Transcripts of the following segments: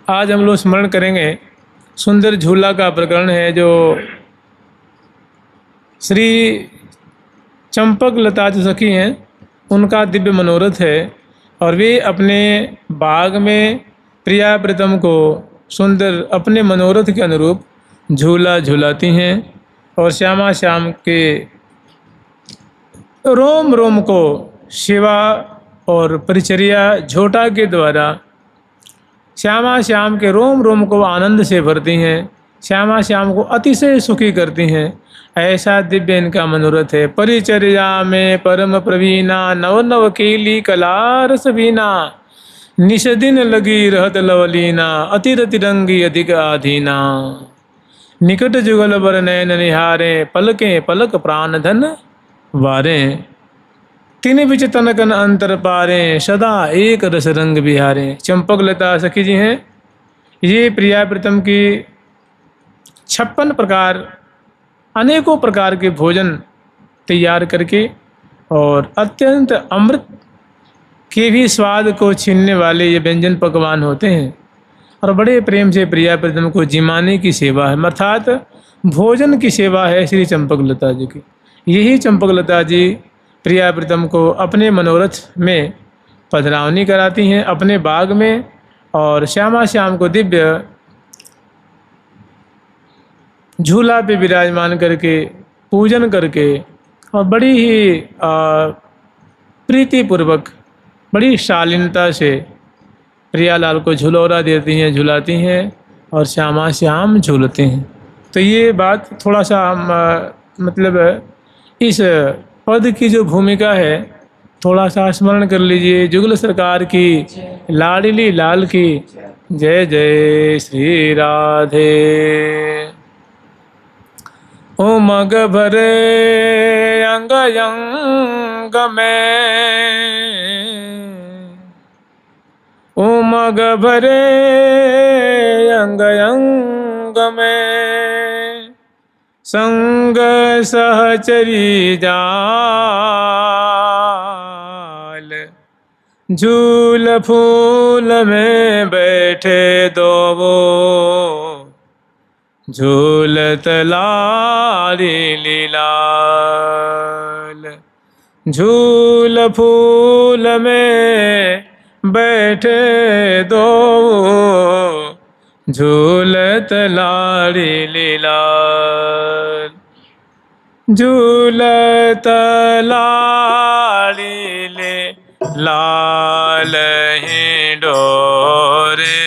आज हम लोग स्मरण करेंगे सुंदर झूला का प्रकरण है जो श्री चंपक लता जो सखी हैं उनका दिव्य मनोरथ है और वे अपने बाग में प्रिया प्रीतम को सुंदर अपने मनोरथ के अनुरूप झूला झूलाती हैं और श्यामा श्याम के रोम रोम को सेवा और परिचर्या झोटा के द्वारा श्यामा श्याम के रोम रोम को आनंद से भरती हैं, श्यामा श्याम को अतिशय सुखी करती हैं। ऐसा दिव्य इनका मनोरथ है। परिचर्या में परम प्रवीणा नव नव केली कलार सबीना निश दिन लगी रहत लवलीना अतिरति रंगी अधिक आधीना निकट जुगल बर नयन निहारे पलकें पलक प्राण धन वारे तीन बिच तनकन अंतर पारे सदा एक रस रंग बिहारे। चंपक लता सखी जी हैं, ये प्रिया प्रीतम की 56 प्रकार अनेकों प्रकार के भोजन तैयार करके और अत्यंत अमृत के भी स्वाद को छीनने वाले ये व्यंजन पकवान होते हैं और बड़े प्रेम से प्रिया प्रीतम को जिमाने की सेवा है, अर्थात भोजन की सेवा है श्री चंपक लता जी की। यही चंपक लता जी प्रिया प्रीतम को अपने मनोरथ में पधरावनी कराती हैं अपने बाग में और श्यामा श्याम को दिव्य झूला पे विराजमान करके पूजन करके और बड़ी ही प्रीतिपूर्वक बड़ी शालीनता से प्रियालाल को झुलौरा देती हैं, झुलाती हैं और श्यामा श्याम झूलते हैं। तो ये बात थोड़ा सा मतलब इस पद की जो भूमिका है थोड़ा सा स्मरण कर लीजिए। जुगल सरकार की लाडली लाल की जय जय श्री राधे। उमग भरे अंग अंग में उमग भरे अंग अंग में संग सहचरी जाल झूल फूल में बैठे दो वो झूलत लारी लीलाल। झूल फूल में बैठे दो झूलत लारी लीलाल। झूलत लारी ले लाल ही डोरे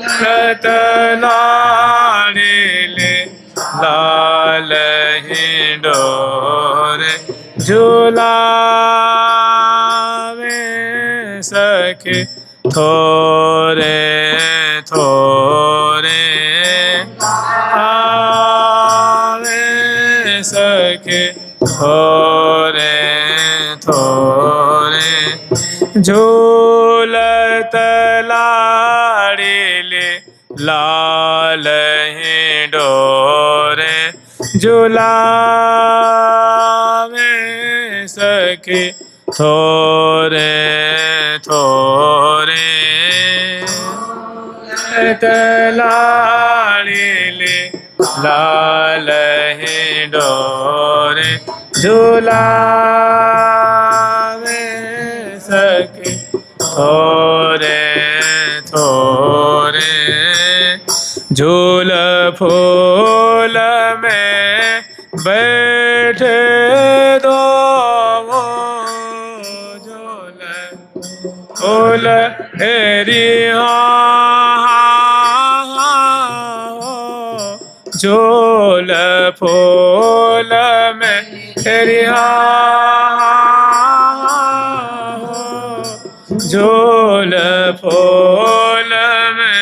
झूलत लारी ले लाल ही डोरे झूलावे सके थोरे थोरे आवे सके थोरे थोरे झूलत लाड़ी ले लाल ही डोरे झूलावे सके थोरे थोरे लाड़ी ले लाल ही डोरे झूलावे सके थोरे थोरे झूल फूल में बैठे दो झूल फूल हेरी झूल फूल में हेरी झूल फूल में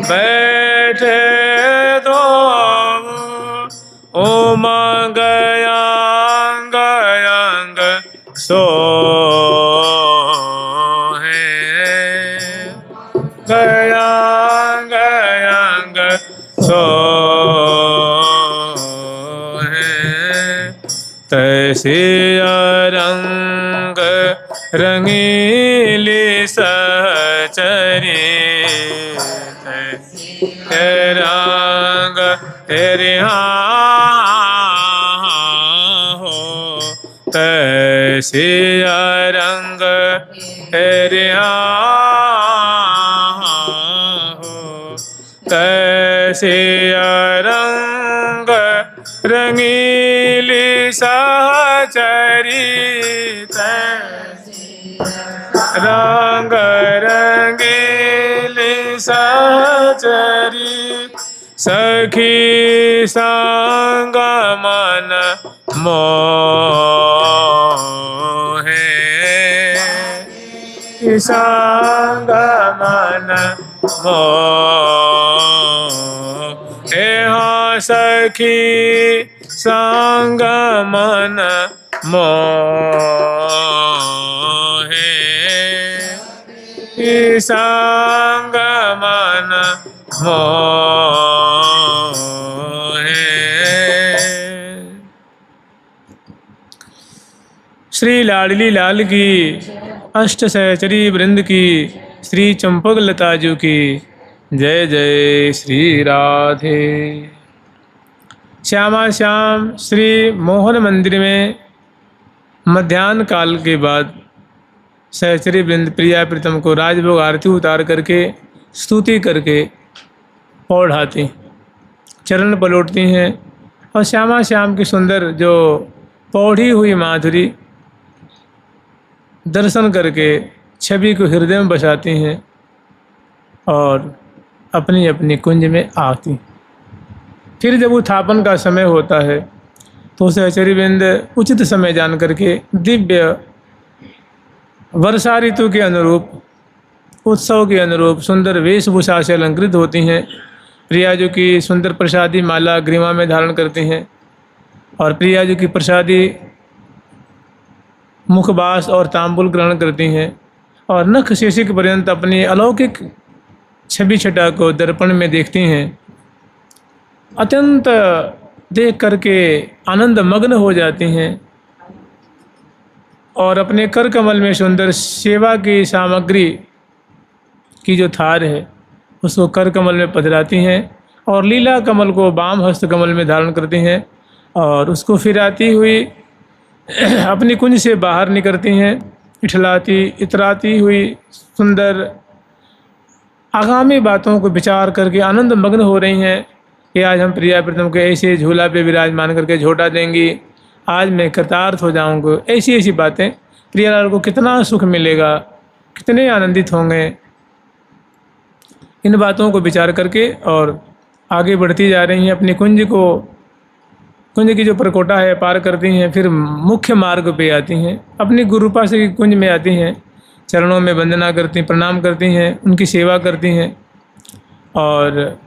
बैठे दो उमंग अंग अंग सो गयांग अंग सो तैसे रंग रंगीली सहचरी सिया रंग रिहा हो, कैसे रंग रंगीली सहचरी, रंग रंगीली सहचरी, सखी संग मन मोहे, संग मन मोहे, हाँ सखी संग मन मोहे, संग मन मोहे। श्री लाडली लाल की, अष्ट सहचरी वृंद की, श्री चंपक लताजू की जय जय श्री राधे। श्यामा श्याम श्री मोहन मंदिर में मध्याह्न काल के बाद सहचरी वृंद प्रिया प्रीतम को राजभोग आरती उतार करके स्तुति करके पौढ़ाती, चरण पलटती हैं और श्यामा श्याम की सुंदर जो पौढ़ी हुई माधुरी दर्शन करके छवि को हृदय में बसाती हैं और अपनी अपनी कुंज में आती। फिर जब उत्थापन का समय होता है तो सहचरी वृंद उचित समय जान करके दिव्य वर्षा ऋतु के अनुरूप, उत्सव के अनुरूप सुंदर वेशभूषा से अलंकृत होती हैं। प्रियाजू की सुंदर प्रसादी माला ग्रीवा में धारण करती हैं और प्रियाजू की प्रसादी मुखबास और तांबुल ग्रहण करती हैं और नख शेषिक पर्यंत अपनी अलौकिक छवि छटा को दर्पण में देखती हैं। अत्यंत देख करके आनंद मग्न हो जाती हैं और अपने कर कमल में सुंदर सेवा की सामग्री की जो थार है उसको कर कमल में पधराती हैं और लीला कमल को वाम हस्त कमल में धारण करती हैं और उसको फिराती हुई अपनी कुंज से बाहर निकलती हैं। इठलाती इतराती हुई सुंदर आगामी बातों को विचार करके आनंद मग्न हो रही हैं कि आज हम प्रिया प्रीतम को ऐसे झूला पे विराजमान करके झोटा देंगी, आज मैं कृतार्थ हो जाऊंगा। ऐसी ऐसी बातें, प्रियालाल को कितना सुख मिलेगा, कितने आनंदित होंगे, इन बातों को विचार करके और आगे बढ़ती जा रही हैं। अपनी कुंज की जो प्रकोटा है पार करती हैं, फिर मुख्य मार्ग पे आती हैं, अपनी गुरुपा से कुंज में आती हैं, चरणों में वंदना करती, प्रणाम करती हैं, उनकी सेवा करती हैं और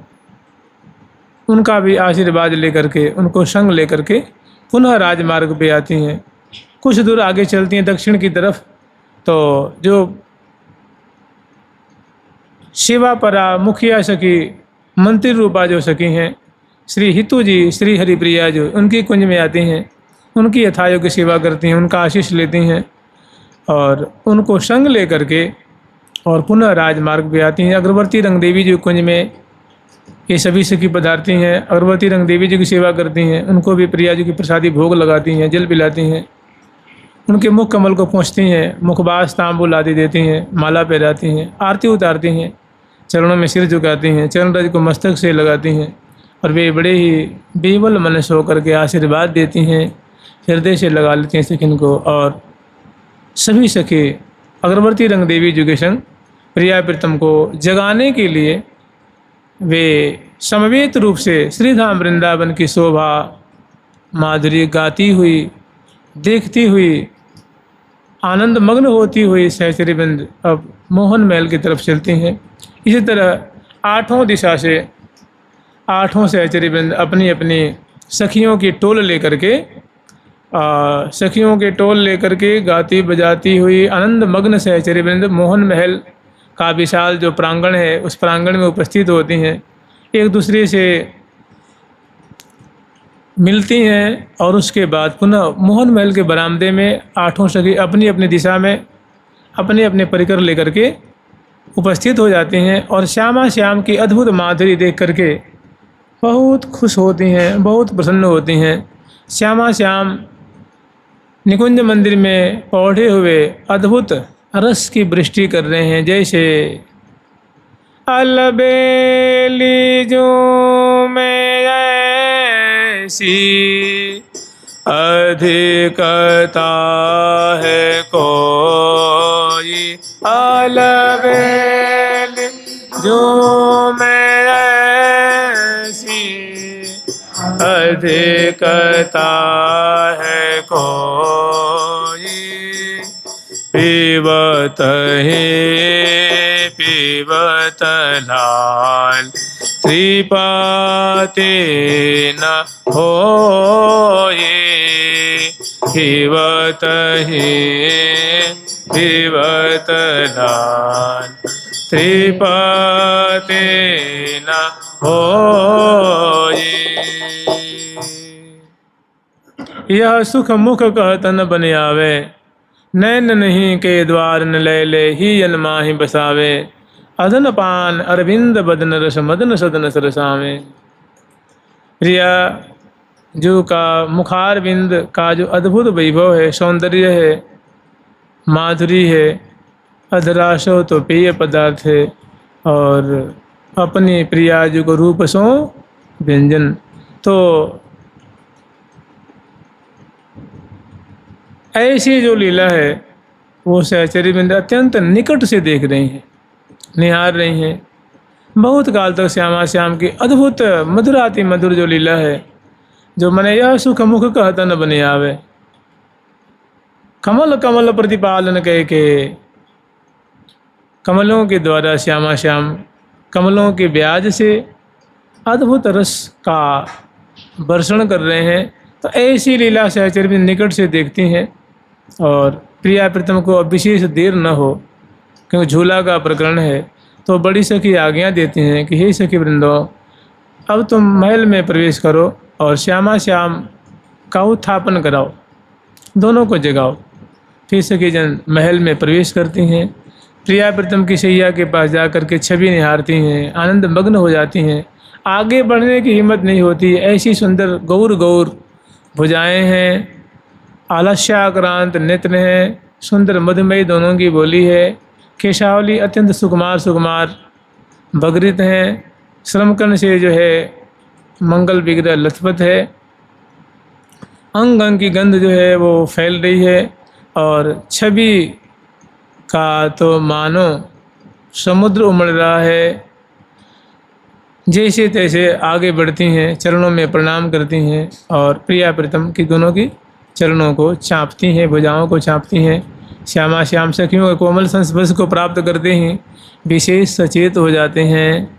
उनका भी आशीर्वाद लेकर के, उनको संग लेकर के पुनः राजमार्ग पे आती हैं। कुछ दूर आगे चलती हैं दक्षिण की तरफ, तो जो शिवापरा मुखिया सखी मंत्री रूपा जो सखी हैं श्री हितू जी, श्री हरिप्रिया जो, उनकी कुंज में आती हैं, उनकी यथायोग्य सेवा करती हैं, उनका आशीष लेती हैं और उनको संग लेकर के और पुनः राजमार्ग पे आती हैं। अग्रवर्ती रंग देवी जी कुंज में ये सभी सखी पधारती हैं, अग्रवर्ती रंग देवी जी की सेवा करती हैं, उनको भी प्रिया जी की प्रसादी भोग लगाती हैं, जल पिलाती हैं, उनके मुख कमल को पहुँचती हैं, मुखबास तांबुल आदि देती हैं, माला पहराती हैं, आरती उतारती हैं, चरणों में सिर झुकाती हैं, चरण रज को मस्तक से लगाती हैं और वे बड़े ही बेवल मनस होकर के आशीर्वाद देती हैं, हृदय से लगा लेती हैं सखिन को। और सभी सखी अग्रवर्ती रंग देवी जी के संग प्रिया प्रीतम को जगाने के लिए वे समवेत रूप से श्रीधाम वृंदावन की शोभा माधुरी गाती हुई, देखती हुई, आनंद मग्न होती हुई सहचरी वृंद अब मोहन महल की तरफ चलती हैं। इसी तरह आठों दिशा से आठों सहचरी वृंद अपनी अपनी सखियों की टोल लेकर के गाती बजाती हुई आनंद मग्न सहचरी वृंद मोहन महल का विशाल जो प्रांगण है उस प्रांगण में उपस्थित होती हैं, एक दूसरे से मिलती हैं और उसके बाद पुनः मोहन महल के बरामदे में आठों सखी अपनी अपनी दिशा में अपने अपने परिकर लेकर के उपस्थित हो जाती हैं और श्यामा श्याम की अद्भुत माधुरी देख करके बहुत खुश होती हैं, बहुत प्रसन्न होती हैं। श्यामा श्याम निकुंज मंदिर में पौधे हुए अद्भुत रस की वृष्टि कर रहे हैं, जैसे अलबेली जो में ऐसी अधिकता है कोई, अलबेली जो में ऐसी अधिकता है कोई, पीवत ही पीवत लाल त्रिपाती न होए, पीवत ही पीवत लाल त्रिपाती न होए। यह सुख मुख कहतन बन आवे, नैन नहीं के द्वार न ले ही जन माहि बसावे, अदन पान अरविंद बदन रस मदन सदन सरसावे। प्रिया जो का मुखारविंद का जो अद्भुत वैभव है, सौंदर्य है, माधुरी है, अधरासो तो पेय पदार्थ है, और अपनी प्रिया जो को रूप सो व्यंजन। तो ऐसी जो लीला है वो सहचरी बिंद अत्यंत निकट से देख रही हैं, निहार रही हैं। बहुत काल तक श्यामा श्याम की अद्भुत मधुराति मधुर जो लीला है, जो मने यह सुख मुख कहता न बने आवे, कमल कमल प्रतिपालन कह के कमलों के द्वारा श्यामा श्याम कमलों के ब्याज से अद्भुत रस का वर्षण कर रहे हैं। तो ऐसी लीला सहचरी बिंद निकट से देखती हैं, और प्रिया प्रीतम को अब विशेष देर न हो, क्योंकि झूला का प्रकरण है। तो बड़ी सखी आज्ञा देती हैं कि हे सखी वृंदो, अब तुम महल में प्रवेश करो और श्यामा श्याम का उत्थापन कराओ, दोनों को जगाओ। फिर सखी जन महल में प्रवेश करती हैं, प्रिया प्रीतम की शैया के पास जाकर के छवि निहारती हैं, आनंद मग्न हो जाती हैं। आगे बढ़ने की हिम्मत नहीं होती, ऐसी सुंदर गौर गौर भुजाएं हैं, आलस्याक्रांत नेत्र हैं, सुंदर मधुमयी दोनों की बोली है, केशावली अत्यंत सुकुमार सुकुमार भगृत हैं, श्रमकर्ण से जो है मंगल विग्रह लथपथ है, अंग अंग की गंध जो है वो फैल रही है, और छवि का तो मानो समुद्र उमड़ रहा है। जैसे तैसे आगे बढ़ती हैं, चरणों में प्रणाम करती हैं, और प्रिया प्रीतम की दोनों की चरणों को चाँपती हैं, भुजाओं को चाँपती हैं। श्यामा श्याम सखियों के कोमल संस्पर्श को प्राप्त करते ही विशेष सचेत हो जाते हैं,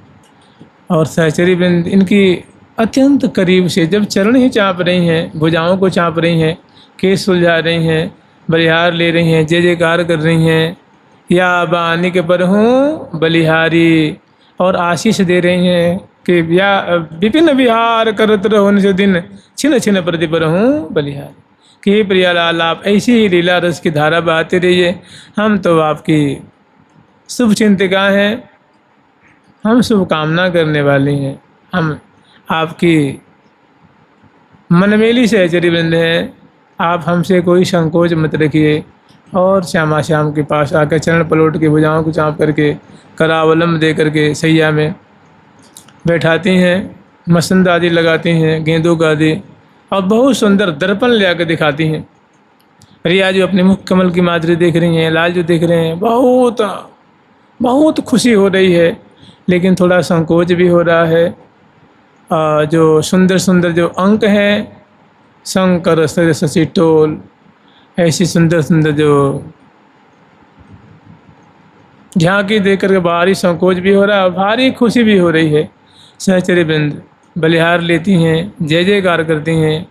और सहचरी वृंद इनकी अत्यंत करीब से जब चरण ही चाँप रही हैं, भुजाओं को चाँप रही हैं, केस सुलझा रही हैं, बलिहार ले रही हैं, जय जयकार कर रही हैं, या बानिक पर हूँ बलिहारी, और आशीष दे रही हैं कि या विपिन विहार करत रहो से दिन छिन छिन प्रति पर हूँ बलिहारी। कि प्रियालाल आप ऐसी ही लीला रस की धारा बहाते रहिए, हम तो आपकी शुभ चिंतिका हैं, हम शुभ कामना करने वाली हैं, हम आपकी मनमेली सहचरी वृंद हैं, आप हमसे कोई संकोच मत रखिए। और श्यामा श्याम के पास आकर चरण पलट के भुजाओं को चाँप करके करावलंब दे करके सैया में बैठाती हैं, मसंद आदि लगाती हैं, गेंदों का आदि, और बहुत सुंदर दर्पण ले आकर दिखाती हैं। रिया जो अपने मुख कमल की माधुरी देख रही हैं, लाल जो देख रहे हैं, बहुत बहुत खुशी हो रही है, लेकिन थोड़ा संकोच भी हो रहा है। जो सुंदर सुंदर जो अंक हैं, शंकर सर शशि टोल, ऐसी सुंदर सुंदर जो झांकी देख करके भारी संकोच भी हो रहा है, भारी खुशी भी हो रही है। सहचरी वृंद बलिहार लेती हैं, जय जयकार करती हैं,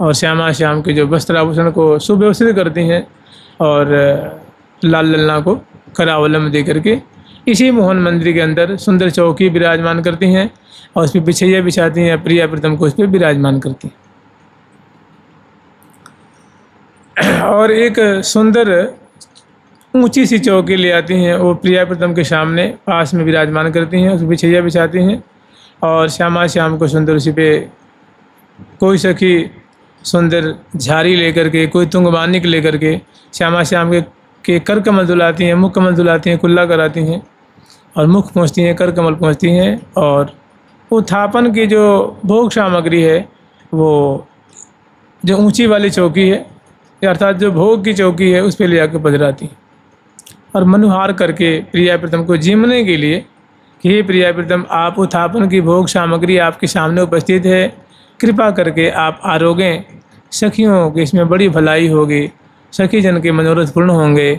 और श्यामा श्याम के जो वस्त्राभूषण को सुव्यवस्थित करती हैं, और लाल ललना को करावलंब दे करके इसी मोहन मंदिर के अंदर सुंदर चौकी विराजमान करती हैं, और उस पर बिछैया बिछाती हैं, प्रिया प्रीतम को उस पर विराजमान करती हैं। और एक सुंदर ऊंची सी चौकी ले आती हैं, वो प्रिया प्रीतम के सामने पास में विराजमान करती हैं, उस पर बिछैया बिछाती हैं, और श्यामा श्याम को सुंदर उसी पे कोई सखी सुंदर झारी लेकर के, कोई तुंगवानिक लेकर के श्यामा श्याम के कर कमल दुलाती हैं, मुख कमल दुलाती हैं, कुल्ला कराती हैं और मुख पहुँचती हैं, कर कमल पहुँचती हैं। और उत्थापन की जो भोग सामग्री है वो जो ऊंची वाली चौकी है, अर्थात जो भोग की चौकी है, उस पर ले आकर पधराती हैं और मनुहार करके प्रिया प्रीतम को जीमने के लिए कि हे प्रिया प्रीतम, आप उत्थापन की भोग सामग्री आपके सामने उपस्थित है, कृपा करके आप आरोगें, सखियों की इसमें बड़ी भलाई होगी, सखी जन के मनोरथ पूर्ण होंगे।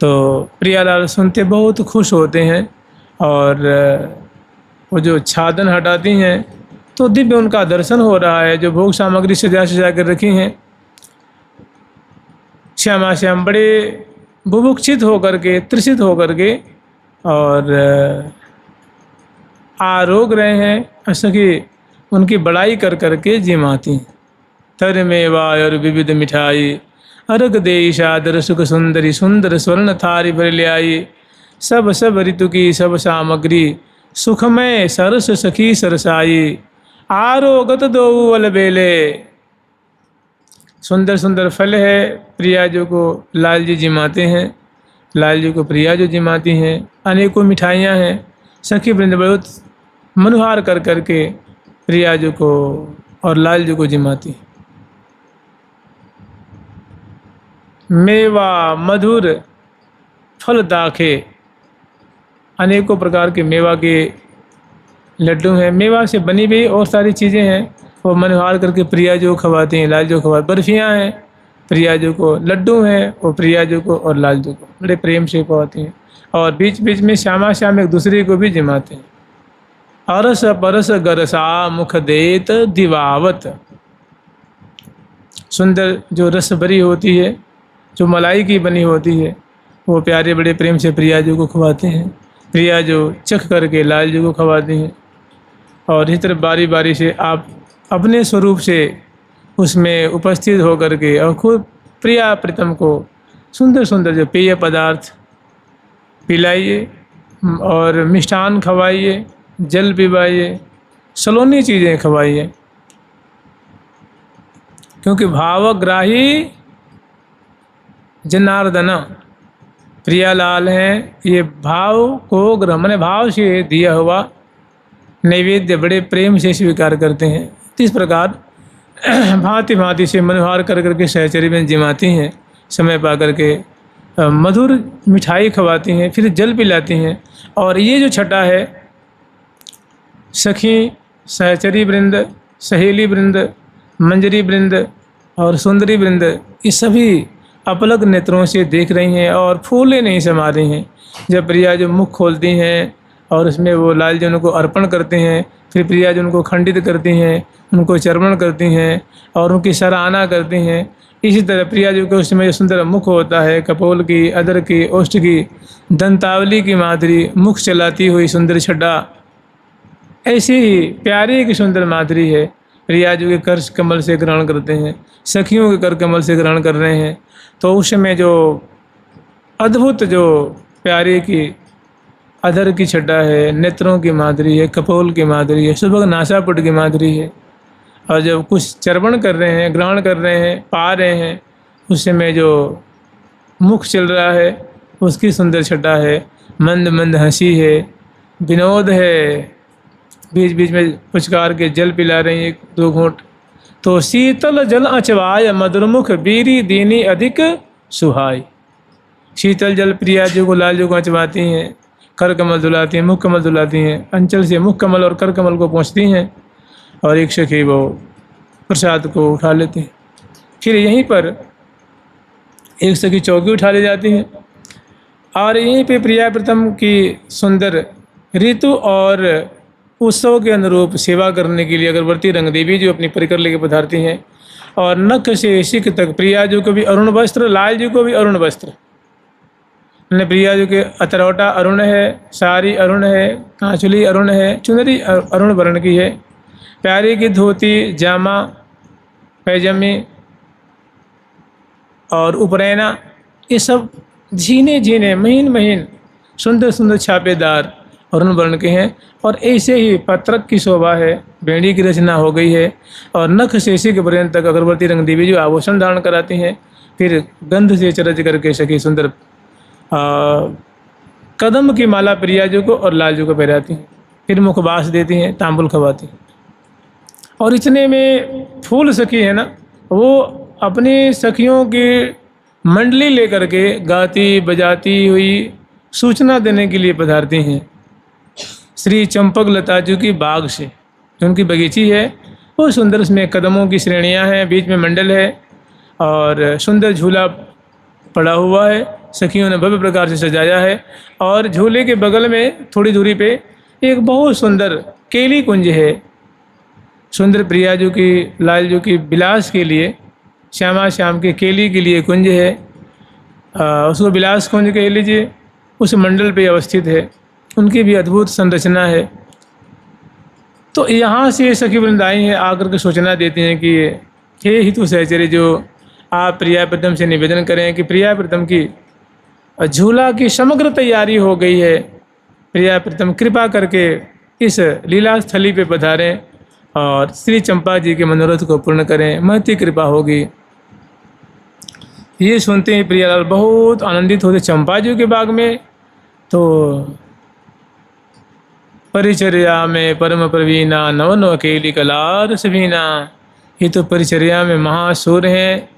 तो प्रियालाल सुनते बहुत खुश होते हैं और वो जो छादन हटाती हैं तो दिव्य उनका दर्शन हो रहा है। जो भोग सामग्री सजा सजा कर रखी हैं, श्यामा श्याम बड़े बुभुक्षित होकर के, तृषित होकर के और आरोग रहे हैं। सखी उनकी बड़ाई कर करके जिमाती। तर मेवा और विविध मिठाई, अर्घ दे सादर सुख सुंदरी, सुंदर स्वर्ण थारी भर ले आई। सब सब ऋतु की सब सामग्री, सुखमय सरस सखी सरसाई। आरोगत दो अलबेले। सुंदर सुंदर फल है, प्रिया जी को लाल जी जिमाते हैं, लाल जी को प्रिया जो जिमाती हैं। अनेकों मिठाइयाँ हैं, सखी वृंद बहुत मनुहार कर करके प्रिया जी को और लाल जी को जिमाती। मेवा मधुर फल दाखे, अनेकों प्रकार के मेवा के लड्डू हैं, मेवा से बनी हुई और सारी चीज़ें हैं, वो मनोहार करके प्रिया जी को खवाती हैं, लाल जी को खवाती। बर्फियाँ हैं, प्रिया जी को, लड्डू हैं वो प्रिया जी को और लाल जी को बड़े प्रेम से खवाती हैं। और बीच बीच में श्यामा श्याम एक दूसरे को भी जिमाते हैं। अरस परस गरसा मुख देत दिवावत। सुंदर जो रस भरी होती है, जो मलाई की बनी होती है, वो प्यारे बड़े प्रेम से प्रिया जी को खवाते हैं। प्रिया जो चख करके लाल जी को खवाती हैं। और इस तरह बारी बारी से आप अपने स्वरूप से उसमें उपस्थित होकर के और खूब प्रिया प्रीतम को सुंदर सुंदर जो पेय पदार्थ पिलाइए और मिष्ठान खवाइए, जल पिवाइए, सलोनी चीज़ें खवाइए, क्योंकि भावग्राही जनार्दन प्रियालाल हैं। ये भाव को ग्रह माने भाव से दिया हुआ नैवेद्य बड़े प्रेम से स्वीकार करते हैं। इस प्रकार भांति भांति से मनोहार कर करके सहचरी में जिमाती हैं, समय पा करके मधुर मिठाई खवाती हैं, फिर जल पिलाती हैं। और ये जो छठा है, सखी, सहचरी वृंद, सहेली वृंद, मंजरी वृंद और सुंदरी वृंद, ये सभी अपलग नेत्रों से देख रही हैं और फूले नहीं समा रही हैं। जब प्रिया जो मुख खोलती हैं और उसमें वो लाल जी उनको अर्पण करते हैं, फिर प्रिया जी उनको खंडित करती हैं, उनको चर्वण करती हैं और उनकी सराहना करती हैं। इसी तरह प्रिया जी को उसमें जो सुंदर मुख होता है, कपोल की, अदर की, ओष्ठ की, दंतावली की माधुरी, मुख चलाती हुई सुंदर छटा, ऐसी ही प्यारी की सुंदर माधुरी है। प्रिया जी के कर कमल से ग्रहण करते हैं, सखियों के कर कमल से ग्रहण कर रहे हैं। तो उसमें जो अद्भुत जो प्यारे की अधर की छटा है, नेत्रों की माधुरी है, कपोल की माधुरी है, सुबह नासापुट की माधुरी है। और जब कुछ चर्वण कर रहे हैं, ग्रहण कर रहे हैं, पा रहे हैं, उस समय जो मुख चल रहा है उसकी सुंदर छटा है, मंद मंद हंसी है, विनोद है, बीच बीच में पुचकार के जल पिला रही हैं 1-2 घूंट। तो शीतल जल अचवाय मधुरमुख बीरी दीनी अधिक सुहाई। शीतल जल प्रिया जी को लाल जी को अचवाती हैं, कर कमल दुलाती हैं, मुख कमल दुलाती हैं, अंचल से मुख कमल और कर कमल को पहुँचती हैं और एक सखी वो प्रसाद को उठा लेती हैं। फिर यहीं पर एक सखी चौकी उठा ले जाती हैं और यहीं पे प्रिया प्रीतम की सुंदर ऋतु और उत्सव के अनुरूप सेवा करने के लिए अगरबत्ती रंग देवी जो अपनी परिकर लेके पधारती हैं। और नख से शिख तक प्रिया जी को भी अरुण वस्त्र, लाल जी को भी अरुण वस्त्र। प्रिया जी के अतरौटा अरुण है, साड़ी अरुण है, कांचुली अरुण है, चुनरी अरुण वर्ण की है। प्यारी की धोती, जामा, पैजामी और उपरैना, ये सब झीने झीने महीन महीन सुंदर सुंदर छापेदार अरुण वर्ण के हैं। और ऐसे ही पत्रक की शोभा है, बेड़ी की रचना हो गई है और नख शेषी के पर्यंत तक अगरबत्ती रंग देवी जो आभूषण धारण कराती हैं। फिर गंध से चरज करके सखी सुंदर कदम की माला प्रियाजू को और लालजू को पहनाती हैं। फिर मुखबास देती हैं, तांबुल खवाती हैं। और इतने में फूल सखी है ना, वो अपनी सखियों की मंडली लेकर के गाती बजाती हुई सूचना देने के लिए पधारती हैं श्री चंपक लता जी की बाग से। जो उनकी बगीची है वो सुंदर, उसमें कदमों की श्रेणियां हैं, बीच में मंडल है और सुंदर झूला पड़ा हुआ है। सखियों ने भव्य प्रकार से सजाया है और झूले के बगल में थोड़ी दूरी पे एक बहुत सुंदर केली कुंज है। सुंदर प्रियाजू की, लालजू की विलास के लिए, श्यामा श्याम के केली के लिए कुंज है। उसको विलास कुंज कह लीजिए। उस मंडल पे अवस्थित है, उनकी भी अद्भुत संरचना है। तो यहाँ से सखी वृंद आई हैं, आकर के सूचना देती हैं कि हे हितु सहचर्य, जो आप प्रिया प्रीतम से निवेदन करें कि प्रिया प्रीतम की झूला की समग्र तैयारी हो गई है। प्रिया प्रीतम कृपा करके इस लीला स्थली पे पधारें और श्री चंपा जी के मनोरथ को पूर्ण करें, महती कृपा होगी। ये सुनते ही प्रियालाल बहुत आनंदित होते। चंपा जी के बाग में तो परिचर्या में परम प्रवीणा, नव नव केली कलार सभीना, ये तो परिचर्या में महासूर हैं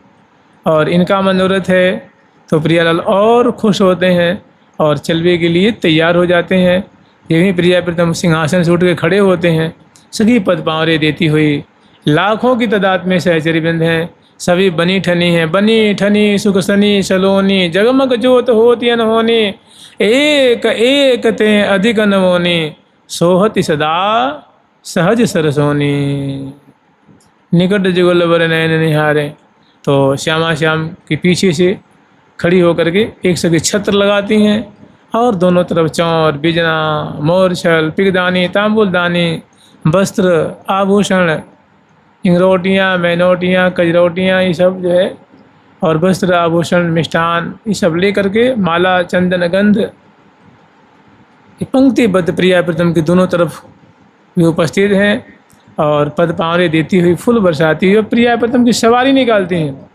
और इनका मनोरथ है। तो प्रियालाल और खुश होते हैं और चलवे के लिए तैयार हो जाते हैं। यही प्रिया प्रीतम सिंहासन से उठ के खड़े होते हैं। सभी पद पावरे देती हुई लाखों की तादाद में सहचरी वृंद हैं, सभी बनी ठनी हैं। बनी ठनी सुख सनी सलोनी, जगमग जोत होती अनहोनी, एक एक ते अधिक अनहोनी, सोहति सदा सहज सरसोनी, निकट जुगल बर नयन निहारे। तो श्यामा श्याम के पीछे से खड़ी होकर के एक सखी छत्र लगाती हैं और दोनों तरफ चौर, बिजना, मोरछल, पिगदानी, तांबुलदानी, वस्त्र, आभूषण, इंगरोटियाँ, मैनोटियाँ, कजरोटियाँ, ये सब जो है, और वस्त्र, आभूषण, मिष्ठान, ये सब ले करके माला, चंदन, गंध पंक्तिबद्ध प्रिया प्रीतम की दोनों तरफ भी उपस्थित हैं और पद पावरे देती हुई, फूल बरसाती हुई प्रिया प्रीतम की सवारी निकालती हैं।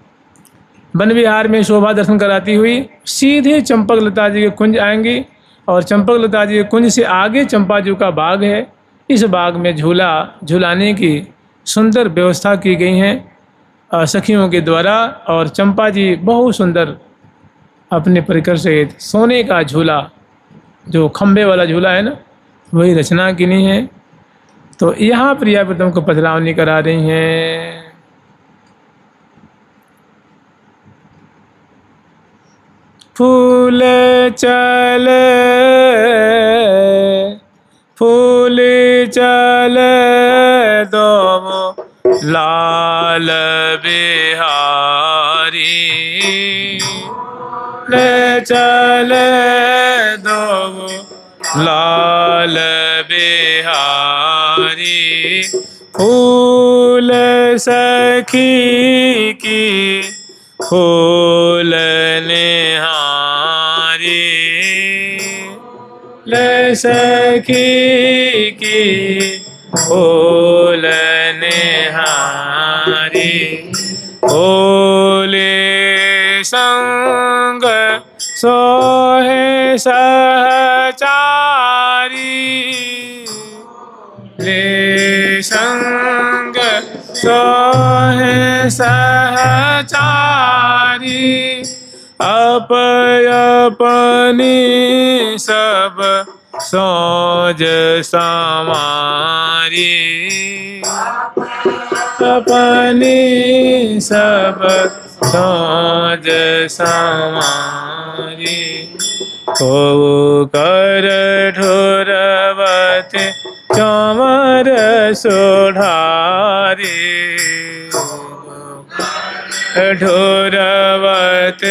वन विहार में शोभा दर्शन कराती हुई सीधे चंपक लता जी के कुंज आएंगी और चंपक लता जी के कुंज से आगे चंपा जी का बाग है। इस बाग में झूला झूलाने की सुंदर व्यवस्था की गई हैं सखियों के द्वारा और चंपा जी बहुत सुंदर अपने परिकर सहित सोने का झूला, जो खंबे वाला झूला है ना, वही रचना की नहीं है। तो यहाँ प्रिया प्रीतम को पधरावनी करा रही हैं। फूल चल फूल चल दोमो लाल बिहारी, ले चल दोमो लाल बिहारी, फूल सखी की फूल निहारी, ले सखी की फूल निहारी, फूले संग सोहे सहचारी, ले संग सोहे सहचारी, अपनी सब सोज समारी, अपनी सब सोज समारी, ओ कर ढोरवत चमर सोढ़ारी, ढोरवत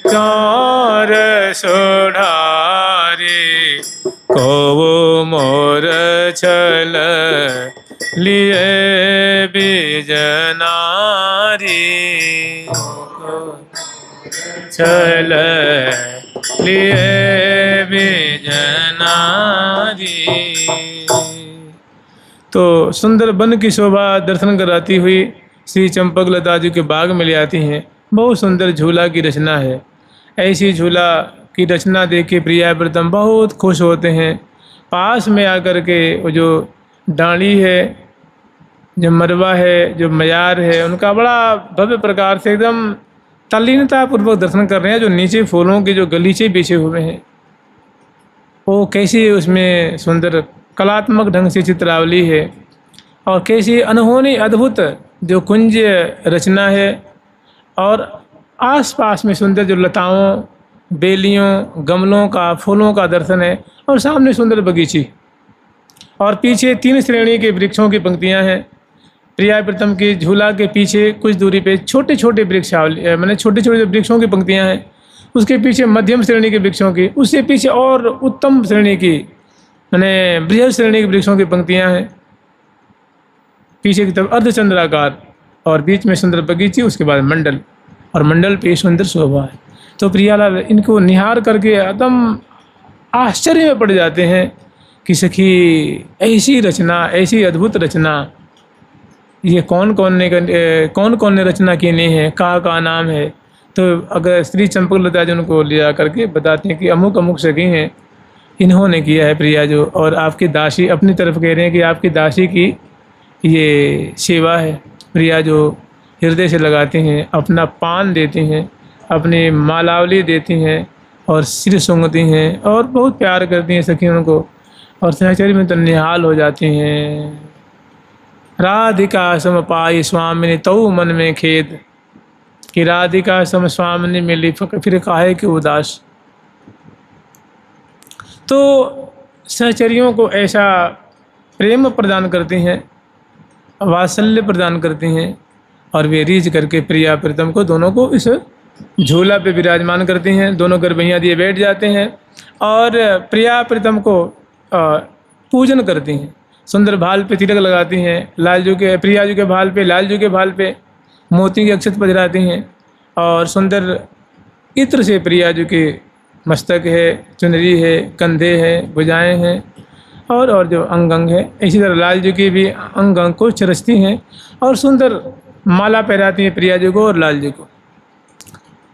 चौर सोढ़ारी, को मोर छल लिए बीजनारी, छल लिए बीजनारी। तो सुंदर वन की शोभा दर्शन कराती हुई श्री चंपक लता जी के बाग में ले आती हैं। बहुत सुंदर झूला की रचना है। ऐसी झूला की रचना देख के प्रियाव्रतम बहुत खुश होते हैं। पास में आकर के वो जो डाली है, जो मरवा है, जो मयार है, उनका बड़ा भव्य प्रकार से एकदम तल्लीनता पूर्वक दर्शन कर रहे हैं। जो नीचे फूलों के जो गलीचे बिछे हुए हैं, वो कैसी उसमें सुंदर कलात्मक ढंग से चित्रावली है, और कैसी अनहोनी अद्भुत जो कुंज रचना है, और आसपास में सुंदर जो लताओं, बेलियों, गमलों का, फूलों का दर्शन है, और सामने सुंदर बगीची, और पीछे 3 श्रेणी के वृक्षों की पंक्तियां हैं। प्रियाव्रतम के झूला के पीछे कुछ दूरी पे छोटे छोटे वृक्ष, मैंने छोटे छोटे वृक्षों की पंक्तियां हैं। उसके पीछे मध्यम श्रेणी के वृक्षों की, उससे पीछे और उत्तम श्रेणी की, मैंने बृहद श्रेणी के वृक्षों की पंक्तियां हैं। पीछे की तरफ अर्धचंद्राकार, और बीच में सुंदर बगीचे, उसके बाद मंडल, और मंडल पे सुंदर शोभा है। तो प्रियालाल इनको निहार करके एकदम आश्चर्य में पड़ जाते हैं कि सखी ऐसी रचना, ऐसी अद्भुत रचना, ये कौन कौन ने रचना की नहीं है, का नाम है। तो अगर श्री चंपक लता जी उनको ले जा करके बताते हैं कि अमुक अमुक सखी हैं, इन्होंने किया है प्रिया जो, और आपकी दासी अपनी तरफ कह रहे हैं कि आपकी दासी की ये सेवा है। प्रिया जो हृदय से लगाती हैं, अपना पान देती हैं, अपनी मालावली देती हैं, और सिर सूंघती हैं, और बहुत प्यार करती हैं सखियों को, और सहचर्य में तो निहाल हो जाती हैं। राधिका सम पाई स्वामिनी तऊ मन में खेद, कि राधिका सम स्वामिनी मिली फिर काहे के उदास। तो सहचरियों को ऐसा प्रेम प्रदान करती हैं, वात्सल्य प्रदान करती हैं, और वे रीझ करके प्रियाव्रतम को, दोनों को इस झूला पे विराजमान करती हैं। दोनों गरबैयाँ दिए बैठ जाते हैं, और प्रियाव्रतम को पूजन करती हैं। सुंदर भाल पे तिलक लगाती हैं, लालजू के, प्रियाजू के भाल पे, लालजू के भाल पे मोती की अक्षत पजराती हैं, और सुंदर इत्र से प्रियाजू के मस्तक है, चुनरी है, कंधे हैं, भुजाएं हैं, और जो अंग अंग है, इसी तरह लालजू की भी अंग अंग को चरचती हैं, और सुंदर माला पहनाती हैं प्रियाजू को और लालजू को।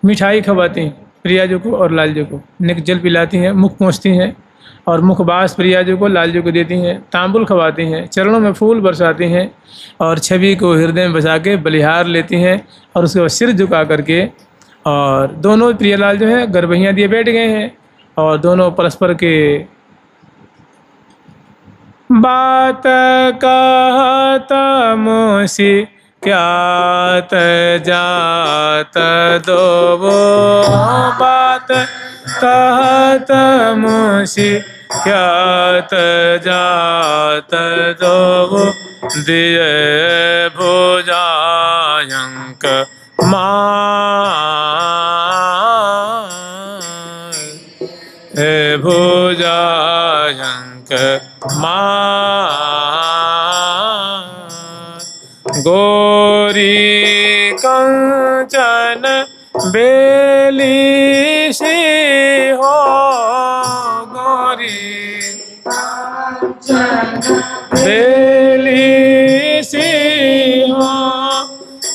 मिठाई खवाती हैं प्रियाजू को और लालजू को, निक जल पिलाती हैं, मुख पोंछती हैं, और मुखबास प्रियाजू को लालजू को देती हैं, तांबुल खवाती हैं, चरणों में फूल बरसाती हैं, और छवि को हृदय में बसा के बलिहार लेती हैं, और उसके बाद सिर झुका करके, और दोनों प्रियालाल जो है गरबैयाँ दिए बैठ गए हैं, और दोनों परस्पर के बात कहत मोसी क्या जात दो, वो बात कहत मोसी क्या जात दो, दिए भुजायंक माय, भुजायंक माय, गोरी कंचन बेली सी हो, गोरी बेली सी हो,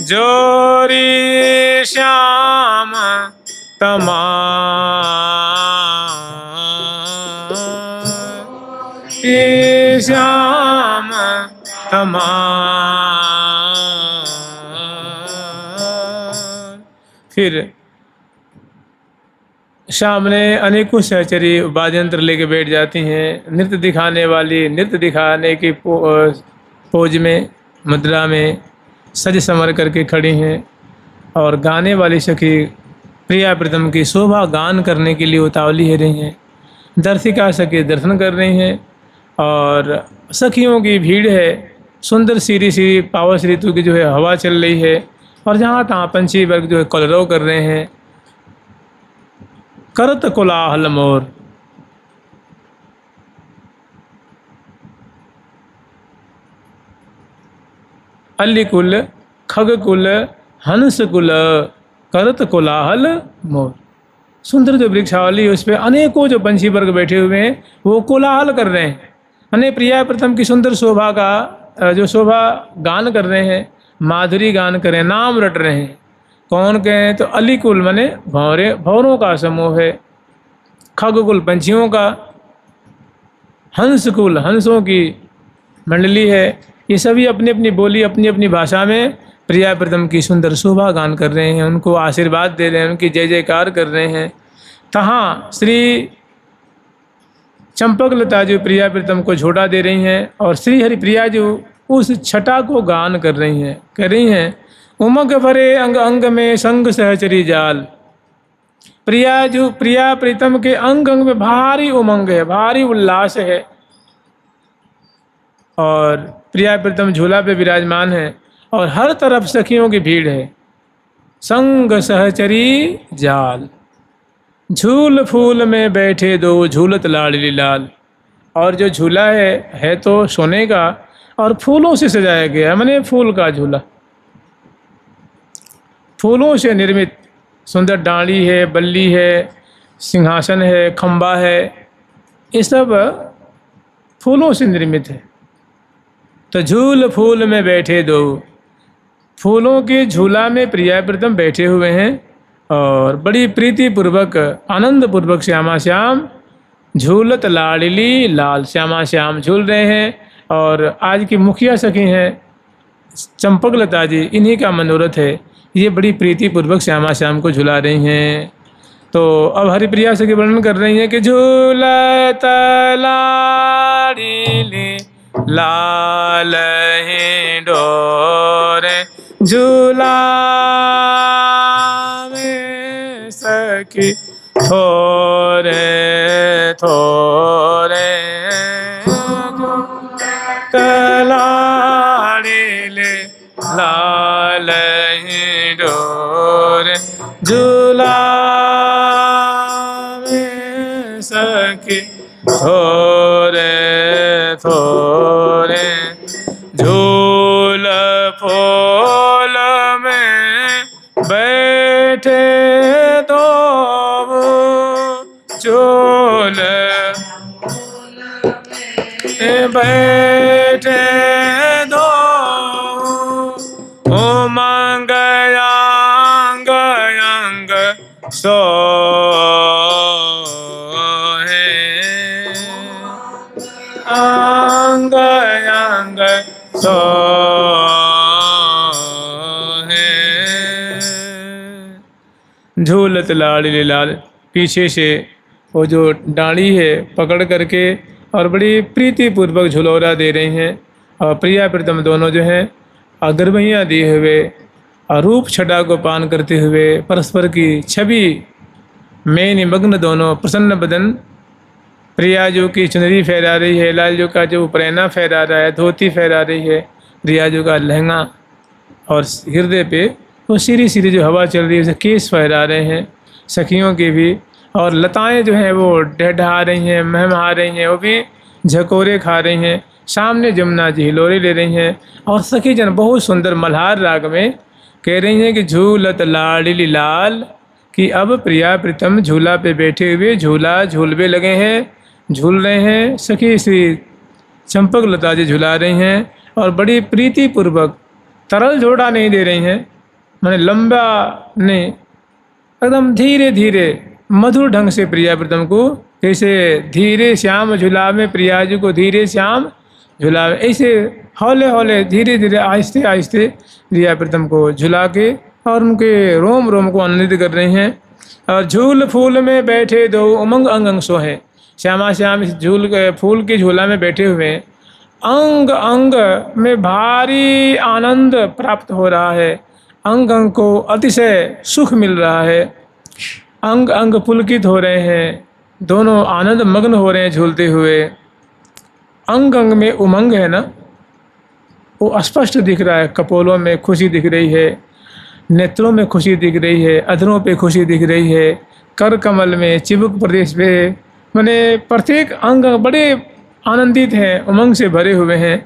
जोरी श्याम तमाय, श्याम तमाय। फिर सामने अनेकों सहचरी वाद्यंत्र लेके बैठ जाती हैं। नृत्य दिखाने वाली नृत्य दिखाने की पोज में, मुद्रा में सज संवर करके खड़ी हैं, और गाने वाली सखी प्रियाव्रतम की शोभा गान करने के लिए उतावली है रही हैं। दर्शिका सखी दर्शन कर रही हैं, और सखियों की भीड़ है। सुंदर सीरी सीरी पावस ऋतु की जो है हवा चल रही है, और जहाँ तहाँ पंछी वर्ग जो है कलरव कर रहे हैं। करत कोलाहल मोर, अलिकुल खगकुल हंसकुल, करत कोलाहल मोर। सुंदर जो वृक्षावली है उस पर अनेकों जो पंछी वर्ग बैठे हुए हैं, वो कोलाहल कर रहे हैं, माने प्रिया प्रीतम की सुंदर शोभा का जो शोभा गान कर रहे हैं, माधुरी गान कर रहे हैं, नाम रट रहे हैं। कौन के हैं? तो अलीकुल माने भौरे, भौरों का समूह है, खगकुल पंछियों का, हंसकुल हंसों की मंडली है। ये सभी अपनी अपनी बोली, अपनी अपनी भाषा में प्रिया प्रीतम की सुंदर शोभा गान कर रहे हैं, उनको आशीर्वाद दे रहे हैं, उनकी जय जयकार कर रहे हैं। तहाँ श्री चंपकलता जो प्रिया प्रीतम को झोटा दे रही हैं और श्री हरिप्रिया जो उस छटा को गान कर रही हैं, कह रही हैं उमंग भरे अंग अंग में संग सहचरी जाल। प्रिया प्रीतम के अंग अंग में भारी उमंग है, भारी उल्लास है और प्रिया प्रीतम झूला पे विराजमान है और हर तरफ सखियों की भीड़ है। संग सहचरी जाल, झूल फूल में बैठे दो झूलत लाडली लाल। और जो झूला है तो सोने का और फूलों से सजाया गया है, माने फूल का झूला, फूलों से निर्मित सुंदर डाली है, बल्ली है, सिंहासन है, खंबा है, ये सब फूलों से निर्मित है। तो झूल फूल में बैठे दो, फूलों के झूला में प्रिया प्रीतम बैठे हुए हैं और बड़ी प्रीति पूर्वक आनंद पूर्वक श्यामा श्याम झूलत लाडली लाल, श्यामा श्याम झूल रहे हैं। और आज की मुखिया सखी हैं चंपकलता जी, इन्हीं का मनोरथ है, ये बड़ी प्रीति पूर्वक श्यामा श्याम को झुला रही हैं। तो अब हरिप्रिया सखी वर्णन कर रही हैं कि झूलत लाडली लाल ही डोरे, झूला में सखी थोरे थोरे, लाडली लाल ही डोरे, झूला में सखी थोरे थोरे, झूल फूल में बैठे दो झूल बैठे दो उमंग अंग अंग सो अंग अंग सो झूलत लाडली लाल। पीछे से वो जो डाली है पकड़ करके और बड़ी प्रीति पूर्वक झुलौरा दे रही हैं और प्रिया प्रीतम दोनों जो हैं अगरबहियाँ दिए हुए और रूप छटा को पान करते हुए परस्पर की छवि में निमग्न दोनों प्रसन्न बदन। प्रिया जो की चुनरी फहरा रही है, लाल जो का जो प्रेरणा फहरा रहा है, धोती फहरा रही है, प्रिया जो का लहंगा और हृदय पे वो सीरी सीरी जो हवा चल रही है, केस फहरा रहे हैं सखियों की भी। और लताएं जो हैं वो डहडहा रही हैं, महमहा रही हैं, वो भी झकोरे खा रही हैं। सामने जमुना जी हिलोरे ले रही हैं और सखी जन बहुत सुंदर मल्हार राग में कह रही हैं कि झूलत लाडली लाल, कि अब प्रिया प्रीतम झूला पे बैठे हुए झूला झूलवे लगे हैं, झूल रहे हैं। सखी श्री चंपकलता जी झुला रही हैं और बड़ी प्रीति पूर्वक, तरल झोड़ा नहीं दे रही हैं, माने लंबा नहीं, एकदम धीरे धीरे मधुर ढंग से प्रिया प्रीतम को, जैसे धीरे श्याम झूला में प्रिया जी को धीरे श्याम झूला, ऐसे हौले हौले धीरे धीरे आहिस्ते आहिस्ते प्रिया प्रीतम को झुला के और उनके रोम रोम को आनंदित कर रहे हैं। और झूल फूल में बैठे दो उमंग अंग अंग सो है, श्यामा श्याम इस फूल के झूला में बैठे हुए अंग अंग में भारी आनंद प्राप्त हो रहा है, अंग अंग को अतिशय सुख मिल रहा है, अंग अंग पुलकित हो रहे हैं, दोनों आनंद मग्न हो रहे हैं झूलते हुए। अंग अंग में उमंग है ना, वो स्पष्ट दिख रहा है, कपोलों में खुशी दिख रही है, नेत्रों में खुशी दिख रही है, अधरों पे खुशी दिख रही है, कर कमल में, चिबुक प्रदेश पे, मैंने प्रत्येक अंग बड़े आनंदित हैं, उमंग से भरे हुए हैं।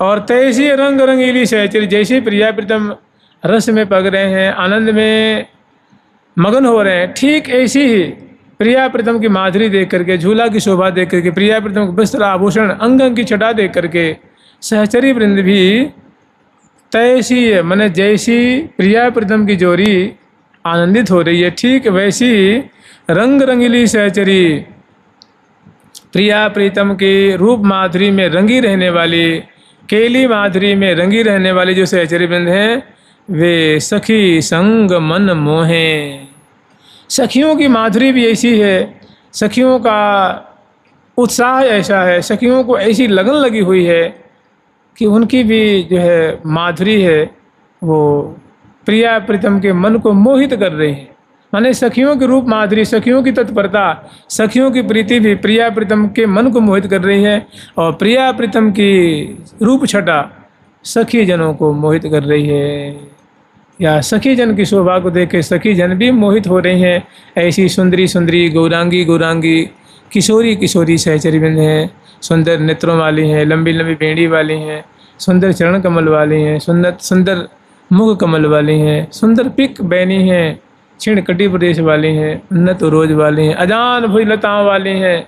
और तैसी रंग रंगीली सहचरी, जैसे प्रिया प्रीतम रस में पग रहे हैं, आनंद में मगन हो रहे हैं, ठीक ऐसी ही प्रिया प्रीतम की माधुरी देख करके, झूला की शोभा देख करके, प्रिया प्रीतम के वस्त्र आभूषण अंग अंग की छटा देख करके सहचरी वृंद भी तैसी मैंने जैसी प्रिया प्रीतम की जोड़ी आनंदित हो रही है, ठीक वैसी रंग रंगीली सहचरी प्रिया प्रीतम की रूप माधुरी में रंगी रहने वाली, केली माधुरी में रंगी रहने वाली जो सहचरी वृंद हैं वे सखी संग मन मोहे। सखियों की माधुरी भी ऐसी है, सखियों का उत्साह ऐसा है, सखियों को ऐसी लगन लगी हुई है कि उनकी भी जो है माधुरी है वो प्रिया प्रीतम के मन को मोहित कर रही है। माने सखियों की रूप माधुरी, सखियों की तत्परता, सखियों की प्रीति भी प्रिया प्रीतम के मन को मोहित कर रही है और प्रिया प्रीतम की रूप छटा सखी जनों को मोहित कर रही है, या सखी जन की शोभा को देख के सखी जन भी मोहित हो रही हैं। ऐसी सुंदरी सुंदरी गौरांगी गौरांगी किशोरी किशोरी सहचरी वृंद हैं, सुंदर नेत्रों वाली हैं, लंबी लंबी बेड़ी वाली हैं, सुंदर चरण कमल वाली हैं, सुंदर सुंदर मुख कमल वाली हैं, सुंदर पिक बैनी हैं, क्षीण कटी प्रदेश वाली हैं, उन्नत रोज वाली हैं, अजान भुज लताओं वाली हैं,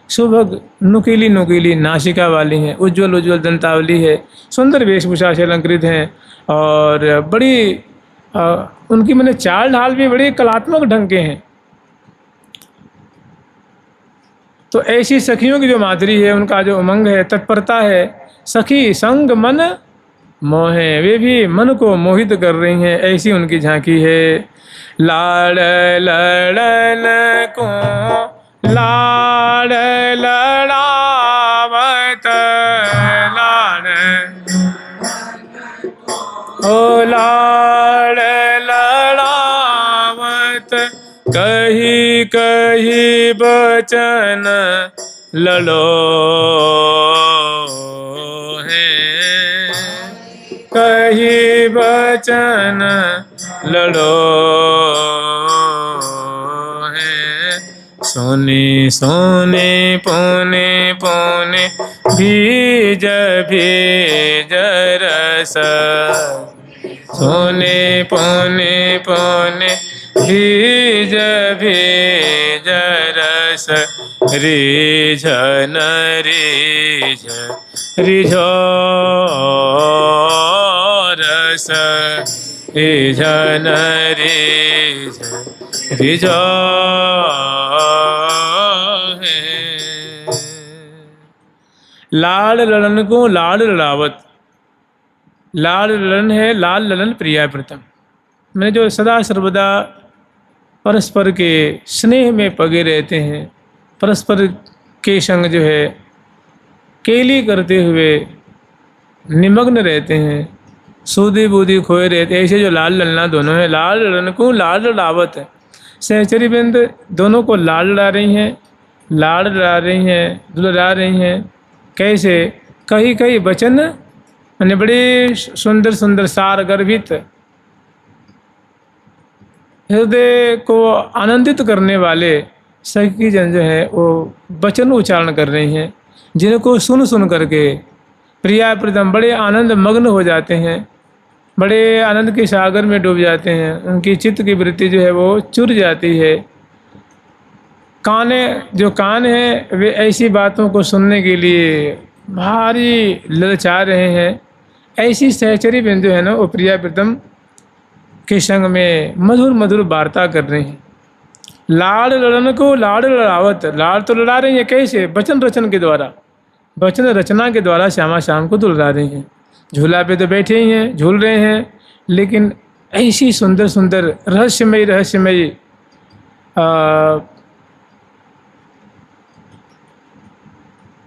सुभग नुकीली नुकीली नासिका वाली हैं, उज्ज्वल उज्ज्वल दंतावली है, सुंदर वेशभूषा से अलंकृत हैं और बड़ी उनकी मैंने चाल ढाल भी बड़ी कलात्मक ढंग के हैं। तो ऐसी सखियों की जो माधुरी है, उनका जो उमंग है, तत्परता है, सखी संग मन मोहे, वे भी मन को मोहित कर रही हैं, ऐसी उनकी झांकी है। लाड़ लड़न को लाड़ लड़ावत लाड़ ओ लाड़ लड़ावत कही कही बचन लड़ो है, कही बचन लड़ो है, सोने सोने पौने पौने भीज भीज रस, सोने पौने पौने भीज भीज रस, रिझन रिझ रिझो रस, रिझन रिझ रिझो है। लाल ललन को लाल लड़ावत, लाल ललन है लाल ललन प्रिया प्रीतम, मैंने जो सदा सर्वदा परस्पर के स्नेह में पगे रहते हैं, परस्पर के संग जो है केली करते हुए निमग्न रहते हैं, सूदी बूदी खोए रहते हैं, ऐसे जो लाल ललना दोनों हैं, लाल ललन को लाल लड़ावत है। सहचरी वृंद दोनों को लाल लड़ा रही हैं, लाड़ लड़ा रही हैं, दुलरा रही हैं। कैसे? कई कई वचन मैंने बड़े सुंदर सुंदर सार गर्भित हृदय को आनंदित करने वाले सखी जन जो है वो वचन उच्चारण कर रही हैं, जिनको सुन सुन करके प्रिया प्रीतम बड़े आनंद मग्न हो जाते हैं, बड़े आनंद के सागर में डूब जाते हैं, उनकी चित्त की वृत्ति जो है वो चुर जाती है। जो कान हैं वे ऐसी बातों को सुनने के लिए भारी ललचा रहे हैं। ऐसी सहचरी वृंद जो है ना वो प्रिया प्रीतम के संग में मधुर मधुर वार्ता कर रहे हैं। लाड़ लड़न को लाड़ लड़ावत, लाड़ तो लड़ा रही है कैसे? वचन रचन के द्वारा, वचन रचना के द्वारा श्यामा श्याम को दुलरा रही हैं। झूला पे तो बैठे ही हैं, झूल रहे हैं, लेकिन ऐसी सुंदर सुंदर रहस्यमयी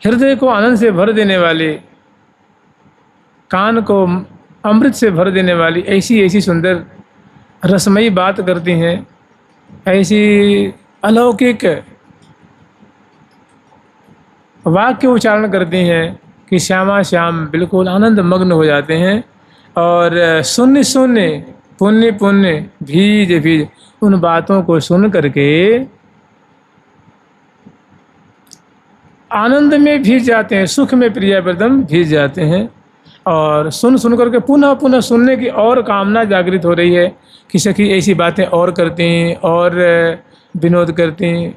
हृदय को आनंद से भर देने वाली, कान को अमृत से भर देने वाली ऐसी ऐसी सुंदर रसमयी बात करती हैं, ऐसी अलौकिक वाक्य उच्चारण करती हैं कि श्यामा श्याम बिल्कुल आनंद मग्न हो जाते हैं। और शून्य शून्य पुण्य पुण्य भीज भीज उन बातों को सुन करके आनंद में भीज जाते हैं, सुख में प्रिया प्रीतम भीज जाते हैं। और सुन सुन करके पुनः पुनः सुनने की और कामना जागृत हो रही है कि सखी ऐसी बातें और करती हैं और विनोद करती हैं,